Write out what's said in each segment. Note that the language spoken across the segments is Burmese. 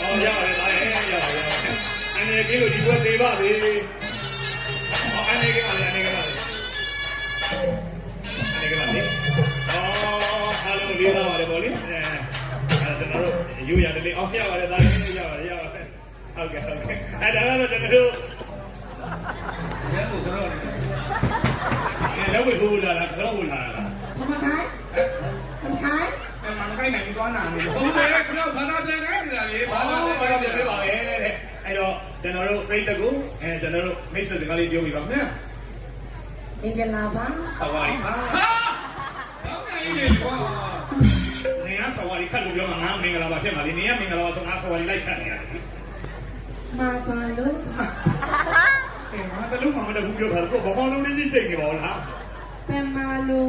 哦，要的来，要的。安尼给我一个对吧的？哦，安尼个嘛的，安尼个嘛的。安尼个嘛的。哦，哈喽，你好，我的宝贝。ကျွန်တော်တို့ယူရတယ်လေအောင်ရပါတယ်ဒါလည်းရပါတယ်ဟုတ်ကဲ့ဟုတ်ကဲ့အဲ့ဒါကတော့ကျွန်တော်တို့ရဲကိုကျွန်တော်လည်းဝိဘူးလာလားကျွန်တော်ဝင်လာလားทำไมขายมันขายมันใกล้ไหนมีก้อนหนาနေဟုတ်တယ်ခဏဘာသာပြန်ခိုင်းနေတာလေဘာသာပြန်ပြပါပဲတဲ့အဲ့တော့ကျွန်တော်တို့ပြိတ္တကိုကျွန်တော်တို့မိတ်ဆွေတကားလေးပြောပြပါခင်ဗျာမင်္ဂလာပါသဝါရီပါဟာဘာနိုင်နေကွာနေရသဝါရီခတ်လို့ပြောမှာငါမင်္ဂလာပါဖြစ်မှာလေနေရမင်္ဂလာပါဆိုငါသဝါရီလိုက်ခတ်နေရတယ်มาตาลุငါတလုံးမှမတဘူးပြောတာတော့ဘာမှလုံးလေးကြီးချိန်နေပါဦးလားเป็นมาลุ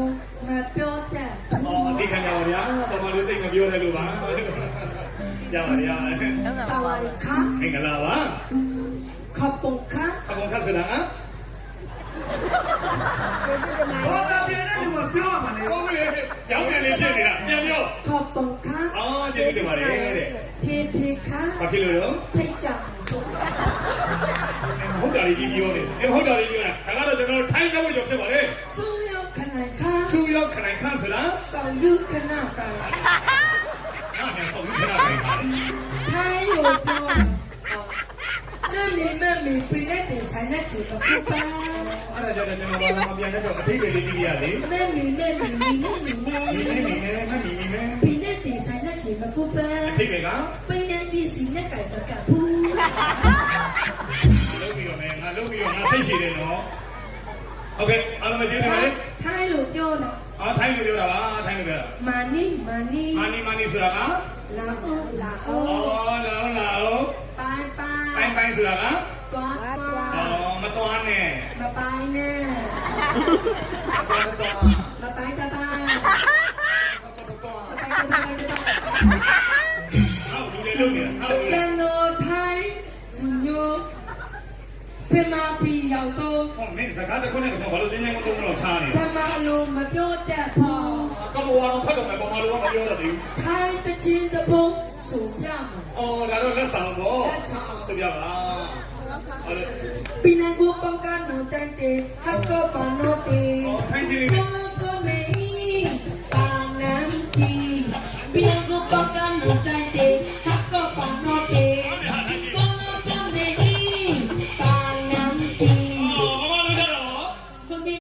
มาเปียวแต่อ๋อဒီခံကြပါဗျာဘာမှလုံးသိမပြောတယ်လို့ပါရပါရสวัสดีค่ะမင်္ဂလာပါขอบคุณค่ะขอบคุณครับဆိုတာဘာသာပြန်တဲ့လူကပြောရမှာလေဟုတ်လေရောင်းတယ်လေးဖြစ်နေတာပြန်ပြောขอบคุณค่ะอ๋อကျေးဇူးတင်ပါတယ်တဲ့พีค่ะဘာဖြစ်လို့တော့ဖိတ်ကြောင်ဟုတ်တာလေးကြီးပြောနေဟုတ်တာလေးပြောတာဒါကတော့ကျွန်တော်ထိုင်းရောက်ကြောဖြစ်ပါလေစုရောက်ခဏค่ะစုရောက်ခဏခန့်ဆိုတာဆောင်းယူခဏကအဲ့ဒါဆောင်းယူခဏပဲခါတယ်ထိုင်းอยู่ပြောမမပြည့်တဲ့ဆိုင်နဲ့တူတော့ပါအဲ့ဒါကျွန်တော်ဘာသာပြန်တဲ့တော့အထိပ္ပယ်လေးကြည့်ရလေမမမီမဲပြည့်တဲ့ဆိုင်နဲ့တူမကူပါအထိပ္ပယ်ကပြည့်တဲ့စီနဲ့ကြိုက်တော့ကဘူးလုံးပြီးတော့မယ်ငါလုံးပြီးတော့ငါစိတ်ရှိတယ်နော်ဟုတ်ကဲ့အားလုံးကျေးဇူးပါလေထိုင်းလို့ပြောတာထိုင်းလို့ပြောတာပါထိုင်းလို့ပြောတာမာနီဆိုတာကလာအောင်လာပိုင်းဆိုတာကတွားမတွားနဲ့မပိုင်းနဲ့မပိုင်းတပါကျွန်တော်ထိုင်းလူမျိုးဖမပီရောက်တော့ဟောမင်းစကားတစ်ခုနဲ့တော့ဘာလို့တင်းတင်းကုန်းတော့ချားနေဖမလိုမပြောတတ်ပါကဘဝတော့ဖတ်တော့မယ်ဘာမှလို့မပြောတတ်ဘူးထိုင်းတချင်းတပုံးဆိုပြမှာအော်ဒါတော့လက်ဆောင်ပေါ့ဆိုပြပါปีนังกูป้องกันหนูใจเตะฮักก็ปาน